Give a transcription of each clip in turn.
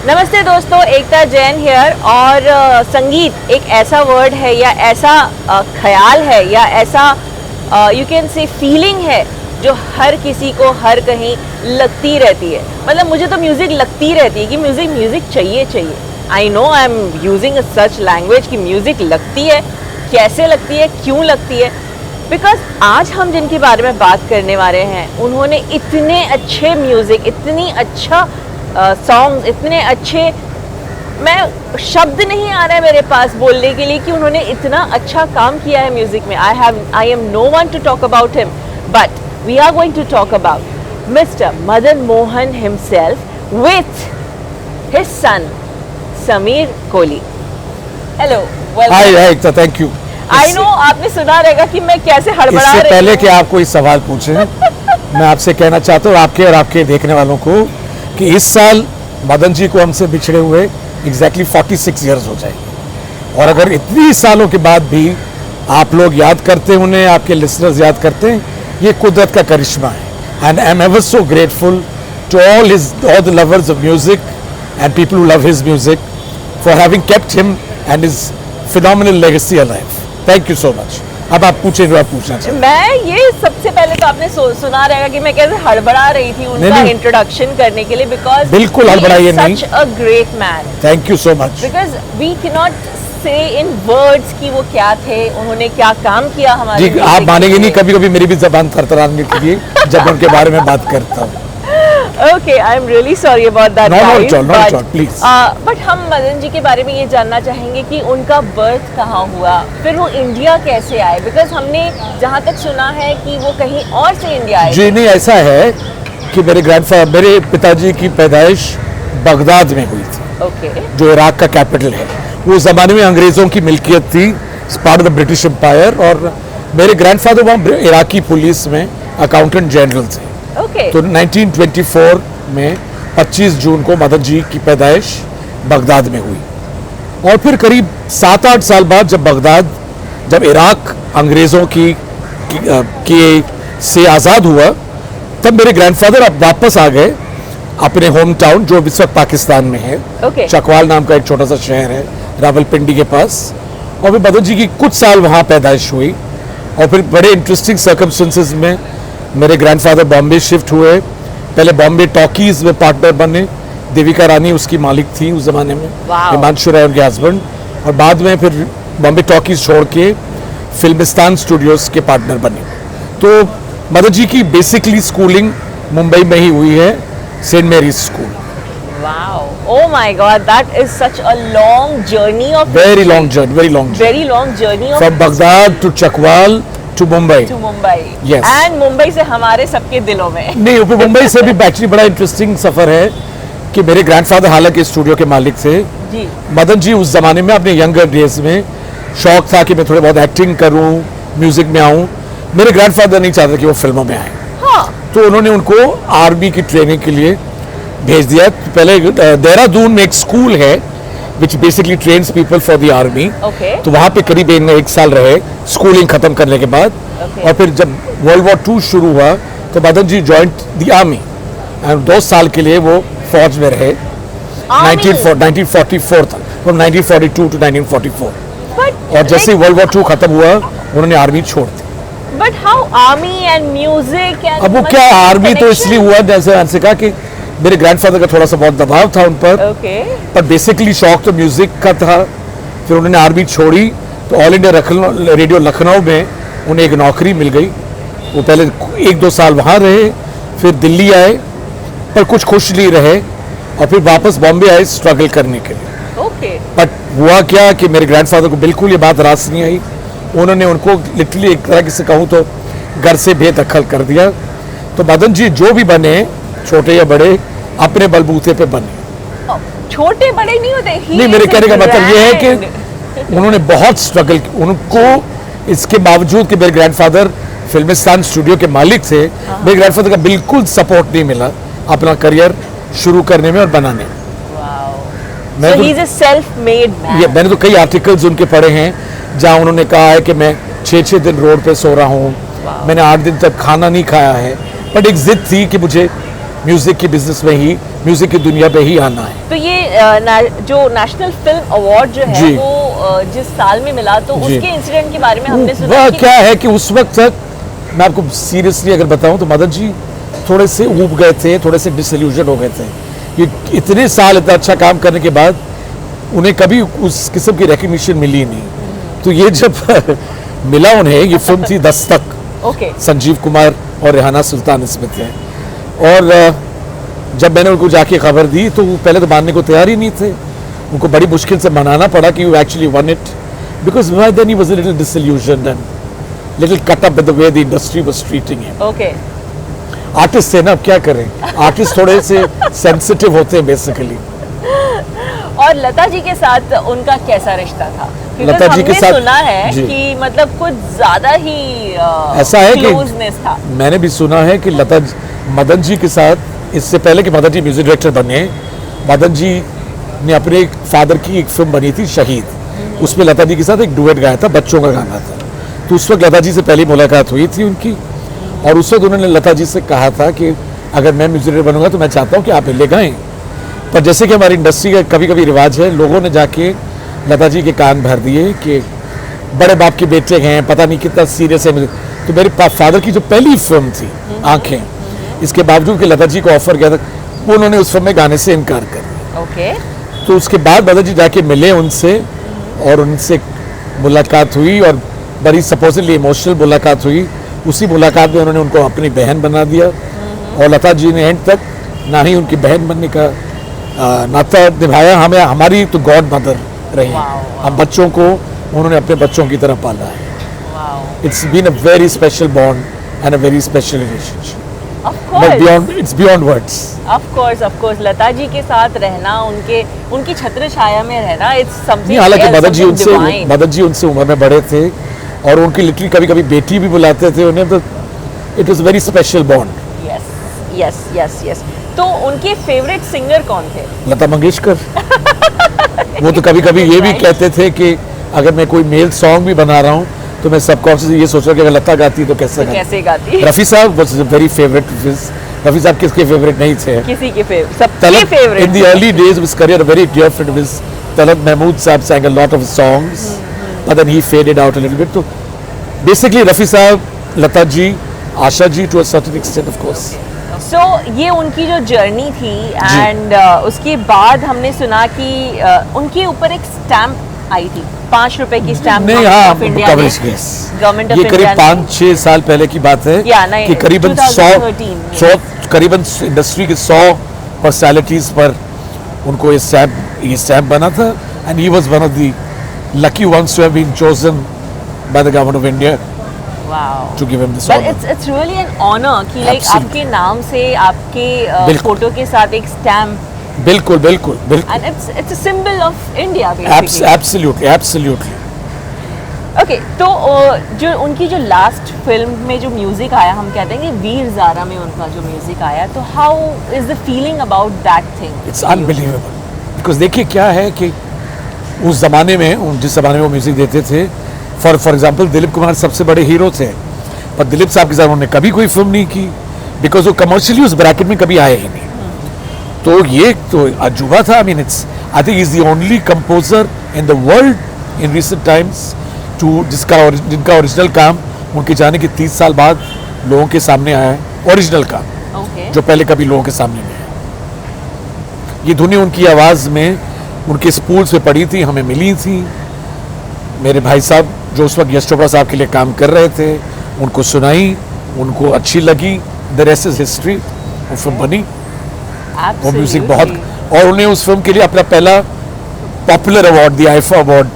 नमस्ते दोस्तों, एकता जैन हियर। और संगीत एक ऐसा वर्ड है या ऐसा ख्याल है या ऐसा यू कैन से फीलिंग है जो हर किसी को हर कहीं लगती रहती है। मतलब मुझे तो म्यूज़िक लगती रहती है कि म्यूज़िक चाहिए। I know I am using such language कि म्यूज़िक लगती है। कैसे लगती है, क्यों लगती है? बिकॉज आज हम जिनके बारे में बात करने वाले हैं उन्होंने इतने अच्छे म्यूज़िक, इतनी अच्छा सॉन्ग्स, इतने अच्छे, मैं शब्द नहीं आ रहा है मेरे पास बोलने के लिए कि उन्होंने इतना अच्छा काम किया है म्यूज़िक में। I am no one to talk about him, but we are going to talk about mister Madan Mohan himself with his son Sameer Kohli. Hello, hi Ekta, thank you. I know आपने सुना रहेगा कि मैं कैसे हड़बड़ा रही हूं। इससे पहले कि आप कोई सवाल पूछें मैं आपसे कहना चाहता हूँ आपके और आपके देखने वालों को कि इस साल मदन जी को हमसे बिछड़े हुए एग्जैक्टली 46 ईयर्स हो जाएंगे। और अगर इतनी सालों के बाद भी आप लोग याद करते हैं उन्हें, आपके लिसनर्स याद करते हैं, ये कुदरत का करिश्मा है। And I am ever so grateful to all the lovers of music and people who love his music for having kept him and his phenomenal legacy alive. Thank you so much. अब आप पूछे जो आप पूछना चाहिए। मैं ये सबसे पहले तो आपने सुना रहेगा कि मैं कैसे हड़बड़ा रही थी उनका इंट्रोडक्शन करने के लिए, बिकॉज बिल्कुल हड़बड़ाइए नहीं। Such a great man. Thank you so much. Because we can not say in words कि वो क्या थे, उन्होंने क्या काम किया हमारे। जी आप मानेंगे नहीं, कभी कभी मेरी भी जबान थरथराने लगती है जब उनके बारे में बात करता हूँ। Okay, I'm really sorry about that, guys. No, please. But हम मदन जी के बारे में ये जानना चाहेंगे कि उनका बर्थ कहाँ हुआ, फिर वो इंडिया कैसे आए? बिकॉज हमने जहाँ तक सुना है कि वो कहीं और से इंडिया आए। जी नहीं, ऐसा है कि मेरे पिताजी की पैदाइश बगदाद में हुई थी। Okay. जो इराक का कैपिटल है। उस जमाने में अंग्रेजों की मिल्कियत थी, part of the British empire. और मेरे ग्रैंडफादर वहाँ इराकी पुलिस में अकाउंटेंट जनरल थे। Okay. तो 1924 में 25 जून को मदन जी की पैदाइश बगदाद में हुई। और फिर करीब 7-8 साल बाद जब इराक अंग्रेज़ों की से आज़ाद हुआ, तब मेरे ग्रैंडफादर अब वापस आ गए अपने होम टाउन जो इस वक्त पाकिस्तान में है। Okay. चकवाल नाम का एक छोटा सा शहर है रावलपिंडी के पास। और फिर मदन जी की कुछ साल वहाँ पैदाइश हुई। और फिर बड़े इंटरेस्टिंग सर्कमस्टेंसेस में मेरे ग्रैंडफादर बॉम्बे शिफ्ट हुए। पहले बॉम्बे टॉकीज में पार्टनर बने, देविका रानी उसकी मालिक थी उस जमाने में, हिमांशु राय उनके हस्बैंड। और बाद में फिर बॉम्बे टॉकीज छोड़ के फिल्मिस्तान स्टूडियोज के पार्टनर बने। तो मदन जी की बेसिकली स्कूलिंग मुंबई में ही हुई है, Saint Mary's school. Wow. Oh my God, that is such a long journey of very long journey of from Baghdad to Chakwal to Mumbai. Yes. And Mumbai से हमारे सबके दिलों में। नहीं, मुंबई से भी एक्चुअली बड़ा इंटरेस्टिंग सफर है कि मेरे ग्रैंडफादर हालांकि स्टूडियो के मालिक थे जी। मदन जी उस जमाने में अपने यंगर डेज में शौक था कि मैं थोड़े बहुत एक्टिंग करूं, म्यूजिक में आऊं। मेरे ग्रैंडफादर नहीं चाहते कि वो फिल्मों में आए। हाँ। तो उन्होंने उनको आर्मी की ट्रेनिंग के लिए भेज दिया। पहले देहरादून में एक स्कूल है which basically trains people for the army. तो वहाँ पे करीब 1 साल रहे स्कूलिंग खत्म करने के बाद। और फिर जब वर्ल्ड वॉर 2 शुरू हुआ तो Madan ji joint the army and 2 साल के लिए वो फौज में रहे 1944 तक, फ्रॉम 1942 टू 1944। और जैसे ही वर्ल्ड वॉर 2 खत्म हुआ उन्होंने आर्मी छोड़ दी। But how army and music and अब वो क्या आर्मी तो इसलिए हुआ जैसे मैंने कहा कि मेरे ग्रैंडफादर का थोड़ा सा बहुत दबाव था उन पर। पर बेसिकली शौक तो म्यूजिक का था। फिर उन्होंने आर्मी छोड़ी तो ऑल इंडिया रेडियो लखनऊ में उन्हें एक नौकरी मिल गई। वो पहले 1-2 साल वहाँ रहे, फिर दिल्ली आए, पर कुछ खुश नहीं रहे और फिर वापस बॉम्बे आए स्ट्रगल करने के लिए। बट हुआ क्या कि मेरे ग्रैंडफादर को बिल्कुल ये बात रास नहीं आई। उन्होंने उनको लिटरली एक तरह से कहूँ तो घर से बेदखल कर दिया। तो मदन जी जो भी बने, छोटे या बड़े, अपने बलबूते पे बने। छोटे बड़े नहीं होते। नहीं, मेरे कहने का मतलब ये है कि उन्होंने बहुत स्ट्रगल, उनको इसके बावजूद कि मेरे ग्रैंडफादर फिल्मिस्तान स्टूडियो के मालिक थे, मेरे ग्रैंडफादर का बिल्कुल सपोर्ट नहीं मिला अपना करियर शुरू करने में और बनाने में। मैंने तो कई आर्टिकल्स उनके पढ़े हैं जहाँ उन्होंने कहा है कि मैं 6-6 दिन रोड पे सो रहा हूँ, मैंने 8 दिन तक खाना नहीं खाया है। बट एक जिद थी कि मुझे म्यूजिक की बिजनेस में ही, म्यूजिक की दुनिया पे ही आना है। तो ये जो नेशनल फिल्म अवार्ड जो है वो जिस साल में मिला, तो उसके इंसिडेंट के बारे में हमने सुना वह क्या है कि उस वक्त तक मैं आपको सीरियसली अगर बताऊं तो मदन जी थोड़े से ऊब गए थे, थोड़े से डिसइल्यूजन हो गए थे कि इतने साल इतना अच्छा काम करने के बाद उन्हें कभी उस किस्म की रिकग्निशन मिली नहीं। तो ये जब मिला उन्हें, ये फिल्म थी दस्तक, संजीव कुमार और रेहाना सुल्तान इसमें थे, और जब मैंने उनको जाके खबर दी तो वो पहले तो मानने को तैयार ही नहीं थे। उनको बड़ी मुश्किल से मनाना पड़ा कि you actually won it, because by then he was a little disillusioned and little cut up with the way the industry was treating him. Artist थे ना, अब क्या करें, आर्टिस्ट थोड़े से सेंसिटिव होते हैं बेसिकली। और लता जी के साथ उनका कैसा रिश्ता था? लता जी के साथ सुना है कि मतलब कुछ ज्यादा ही ऐसा है क्लोजनेस था। मैंने भी सुना है कि मदन जी के साथ, इससे पहले कि मदन जी म्यूजिक डायरेक्टर बने, मदन जी ने अपने फादर की एक फिल्म बनी थी शहीद, उसमें लता जी के साथ एक डुएट गाया था, बच्चों का गाना था। तो उस वक्त लता जी से पहली मुलाकात हुई थी उनकी, और उस वक्त उन्होंने लता जी से कहा था कि अगर मैं म्यूजिक डायरेक्टर बनूंगा तो मैं चाहता हूँ कि आप ले गाएं। पर जैसे कि हमारी इंडस्ट्री का कभी कभी रिवाज है, लोगों ने जाके लता जी के कान भर दिए कि बड़े बाप के बेटे हैं, पता नहीं कितना सीरियस है। तो मेरे फादर की जो पहली फिल्म थी आंखें, इसके बावजूद कि लता जी को ऑफर किया था, वो उन्होंने उस फिल्म में गाने से इनकार कर दिया। तो उसके बाद लता जी जाके मिले उनसे और उनसे मुलाकात हुई, और बड़ी सपोजिटली इमोशनल मुलाकात हुई। उसी मुलाकात में उन्होंने उनको अपनी बहन बना दिया, और लता जी ने एंड तक ना ही उनकी बहन बनने का नाता निभाया, हमें हमारी तो गॉड मदर रही। हम बच्चों को उन्होंने अपने बच्चों की तरह पाला है। It's been a very special bond and a very special relationship. It's beyond words. Of course, Lata ji के साथ रहना, उनकी छत्र छाया में रहना, it's something. हालांकि मदन जी उनसे उम्र में बड़े थे, और उनकी लिटरली कभी कभी बेटी भी बुलाते थे उन्हें, तो it was very special bond. Yes. तो उनके फेवरेट सिंगर कौन थे? लता मंगेशकर। वो तो कभी कभी ये भी कहते थे कि अगर मैं कोई मेल सॉन्ग भी बना रहा हूँ तो मैं सबकॉन्शियसली ये सोच रहा हूँ कि अगर लता गाती तो कैसे गाती। रफी साहब वाज वेरी फेवरेट। रफी साहब किसके फेवरेट नहीं थे? किसी के सबके favourite. In the early days of his career, a very dear friend of his, Talat Mahmood Saab, sang a lot of his songs, but then he faded out a little bit. So basically Rafi Saab, Lata ji, Asha ji to a certain extent of course. So ये उनकी जो journey थी, and उसके बाद हमने सुना कि उनके ऊपर एक स्टैम्प आई थी, 5 रुपए की स्टैम्प। नहीं, हाँ, गवर्नमेंट ऑफ करीब 5-6 साल पहले की बात है कि करीबन 100 करीबन इंडस्ट्री के 100 पर्सनालिटीज पर उनको ये स्टैम्प बना था, and he was one of the lucky ones to have been chosen by the government of India to give him this honor. But it's really an honor कि like आपके नाम से, आपके फोटो के साथ एक स्टैम्प। बिल्कुल। And it's a symbol of India basically. Absolutely. Okay, तो जो उनकी जो लास्ट फिल्म में जो म्यूजिक आया, हम कहते हैं कि वीर ज़ारा में उनका जो म्यूजिक आया, तो how is the feeling about that thing? It's unbelievable. Because देखिए क्या है कि उस जमाने में, जिस जमाने में वो म्यूजिक देते थे, फॉर एग्जाम्पल दिलीप कुमार सबसे बड़े हीरो थे, पर दिलीप साहब के साथ उन्होंने कभी कोई फिल्म नहीं की, बिकॉज वो कमर्शियली उस ब्रैकेट में कभी आए ही नहीं। तो ये तो अजूबा था। I think is the only composer in the world in recent times जिनका ओरिजिनल काम उनके जाने के 30 साल बाद लोगों के सामने आया है, ओरिजिनल काम जो पहले कभी लोगों के सामने नहीं आया। ये धुनी उनकी आवाज़ में उनके स्पूल्स पे पड़ी थी, हमें मिली थी। मेरे भाई साहब जो उस वक्त यश चोपड़ा साहब के लिए काम कर रहे थे, उनको सुनाई, उनको अच्छी लगी, द रेस्ट इज हिस्ट्री। वो फिल्म बनी, वो म्यूजिक बहुत, और उन्हें उस फिल्म के लिए अपना पहला popular award, the IIFA award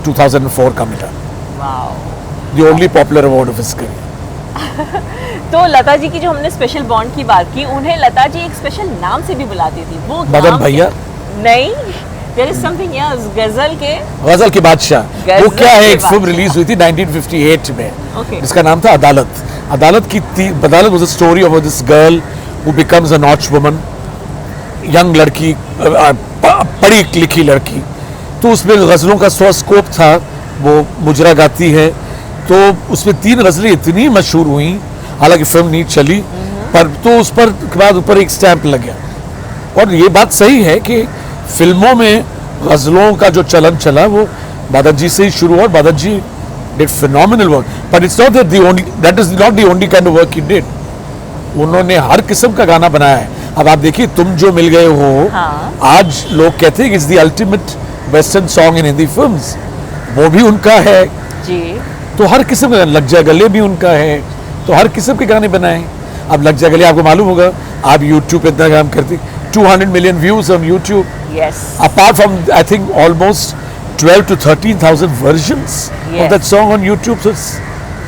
2004 का मिला। The only popular award of his career. तो लता जी की जो हमने स्पेशल बॉन्ड की बात की, उन्हें लता जी एक स्पेशल नाम से भी बुलाती थी, वो मदन भैया नहीं, there is something else, गजल के बादशाह। वो क्या है, एक फिल्म रिलीज हुई थी 1958 में, जिसका नाम था अदालत। अदालत was a story of this girl who becomes a notch woman, young लड़की, पढ़ी लिखी लड़की। तो उसमें गजलों का स्कोप था, वो मुजरा गाती है। तो उसमें 3 गजलें इतनी मशहूर हुई, हालांकि फिल्म नहीं चली, पर तो उस पर के बाद ऊपर एक स्टैंप लग गया। और ये बात सही है कि फिल्मों में गजलों का जो चलन चला वो मदन जी से ही शुरू हुआ। Madan ji did phenomenal work, but it's not that is not the only kind of work he did. उन्होंने हर किस्म का गाना बनाया है। अब आप देखिए तुम जो मिल गए हो, हाँ। आज लोग कहते हैं कि it's the ultimate western song in Hindi films, वो भी उनका है जी। तो हर किस्म का लग जा गले भी उनका है, तो हर किस्म के गाने बनाए। अब लग जा गले आपको मालूम होगा, आप यूट्यूब पे इतना काम करते, 200 million views on YouTube, yes, apart from I think almost 12 to 13,000 versions of that song on YouTube. So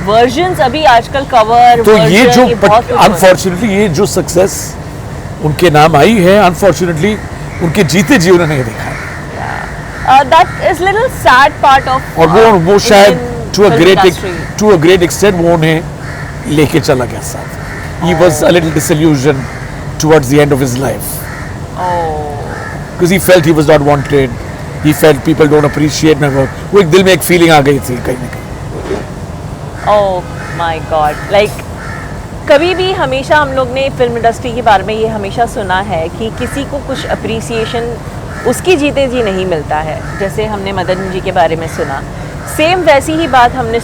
versions अभी आजकल कवर, तो ये जो बहुत कुछ अनफॉर्चुनेटली ये जो सक्सेस उनके नाम आई है, अनफॉर्चुनेटली उनके जीते जी उन्होंने नहीं देखा है। That is little sad part of, और वो शायद टू अ ग्रेट एक्सटेंट वो उन्हें लेके चला गया साथ। He was a little disillusioned towards the end of his life. Because he felt he was not wanted. He felt people don't appreciate my work. वो एक दिल में एक फीलिंग आ गई थी कहीं ना कहीं। ओह माय गॉड, लाइक कभी भी हमेशा हम लोग ने फिल्म इंडस्ट्री के बारे में ये हमेशा सुना है कि किसी को कुछ अप्रिसिएशन उसकी जीते जी नहीं मिलता है। जैसे हमने मदन जी के बारे में सुना, सेम वैसी ही बात हमने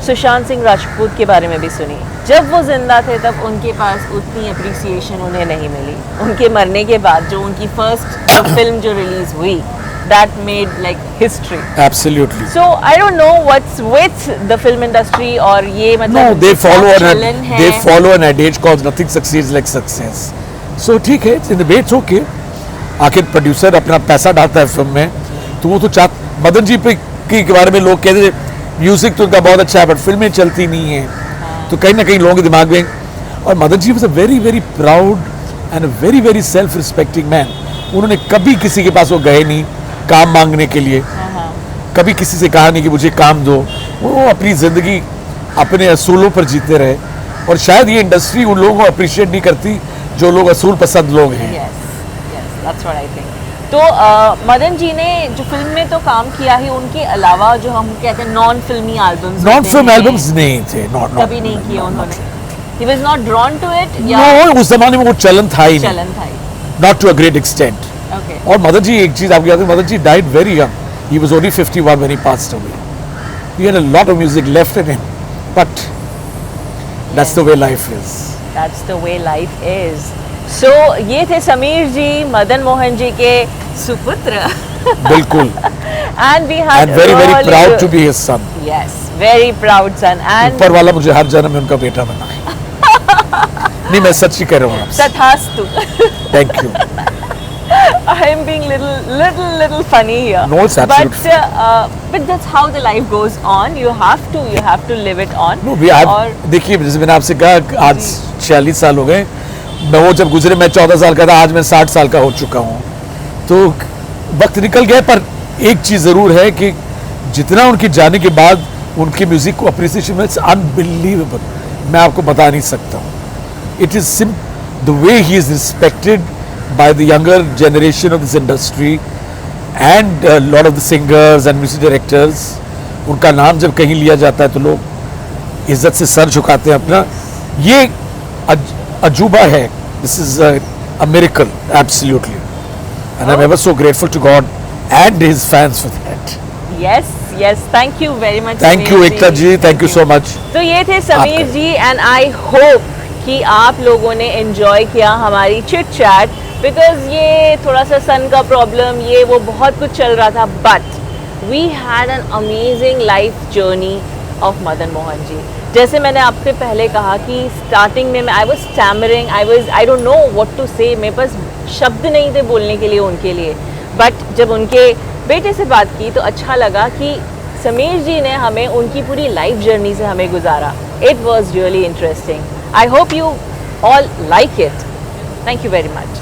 सुशांत सिंह राजपूत के बारे में भी सुनी। जब वो जिंदा थे तब उनके पास उतनी अप्रिसिएशन उन्हें नहीं मिली। उनके मरने के बाद जो उनकी फर्स्ट फिल्म जो रिलीज हुई, that made like history. Absolutely. So I don't know what's with the film industry, और ये मतलब No, they चलन follow an adage called nothing succeeds like success. So ठीक है, in the way it's okay. आखिर producer अपना पैसा डालता है फिल्म में, तो वो तो मदन जी पे के बारे में लोग कहते हैं म्यूजिक तो उनका बहुत अच्छा है बट फिल्में चलती नहीं है। तो कहीं ना कहीं लोगों के दिमाग में, और Madan ji was a very very proud and a very very self respecting man. उन्होंने कभी किसी के पास वो गए नहीं काम मांगने के लिए, कभी किसी से कहा नहीं कि मुझे काम दो। वो अपनी जिंदगी अपने असूलों पर जीते रहे, और शायद ये इंडस्ट्री उन लोगों को अप्रिशिएट नहीं करती जो लोग असूल पसंद लोग हैं। That's what I think. तो मदन जी ने जो फिल्म में तो काम किया ही, उनके अलावा जो हम कहते हैं नॉन फिल्मी एल्बम्स, नॉन फिल्म एल्बम्स नहीं थे, कभी नहीं किए उन्होंने। He was not drawn to it, या no, उस जमाने में वो चलन था ही चलन था ही, not to a great extent. Okay. और मदन जी एक चीज आपको याद है, Madan ji died very young. He was only 51 when he passed away. He had a lot of music left in him, but that's the way life is. That's the way life is. So ये थे समीर जी, मदन मोहन जी के सुपुत्र। बिल्कुल। And we had and very very proud to be his son. Yes, very proud son. And ऊपर वाला मुझे हर जन्म में उनका बेटा बनाए। नहीं, मैं सच ही कह रहा हूँ। तथास्तु। Thank you. I am being little funny here. No, it's absolutely. But that's how the life goes on. You have to live it on. No, देखिए जैसे मैंने आपसे कहा आज 46 साल हो गए, मैं वो जब गुजरे मैं 14 साल का था, आज मैं 60 साल का हो चुका हूँ। तो वक्त निकल गया, पर एक चीज़ ज़रूर है कि जितना उनके जाने के बाद उनके म्यूज़िक को अप्रिसिएशन इट्स अनबिलीवेबल, मैं आपको बता नहीं सकता हूँ। It is the way he is respected by the younger generation of this industry and lot of the singers and music directors. उनका नाम जब कहीं लिया जाता है तो लोग इज्जत से सर झुकाते हैं अपना। ये अजूबा है, this is a miracle absolutely, and I am ever so grateful to God and his fans for that. Yes, thank you very much. Thank you Ekta ji, thank you so much. तो ये थे Sameer ji, and I hope कि आप लोगों ने enjoy किया हमारी chit chat, because ये थोड़ा सा सन का प्रॉब्लम, ये वो बहुत कुछ चल रहा था, but we had an amazing life journey of Madan Mohan ji. जैसे मैंने आपसे पहले कहा कि स्टार्टिंग में I was stammering, I don't know what to say, मेरे पास शब्द नहीं थे बोलने के लिए उनके लिए, बट जब उनके बेटे से बात की तो अच्छा लगा कि समीर जी ने हमें उनकी पूरी लाइफ जर्नी से हमें गुजारा। It was really interesting. I hope you all like it. Thank you very much.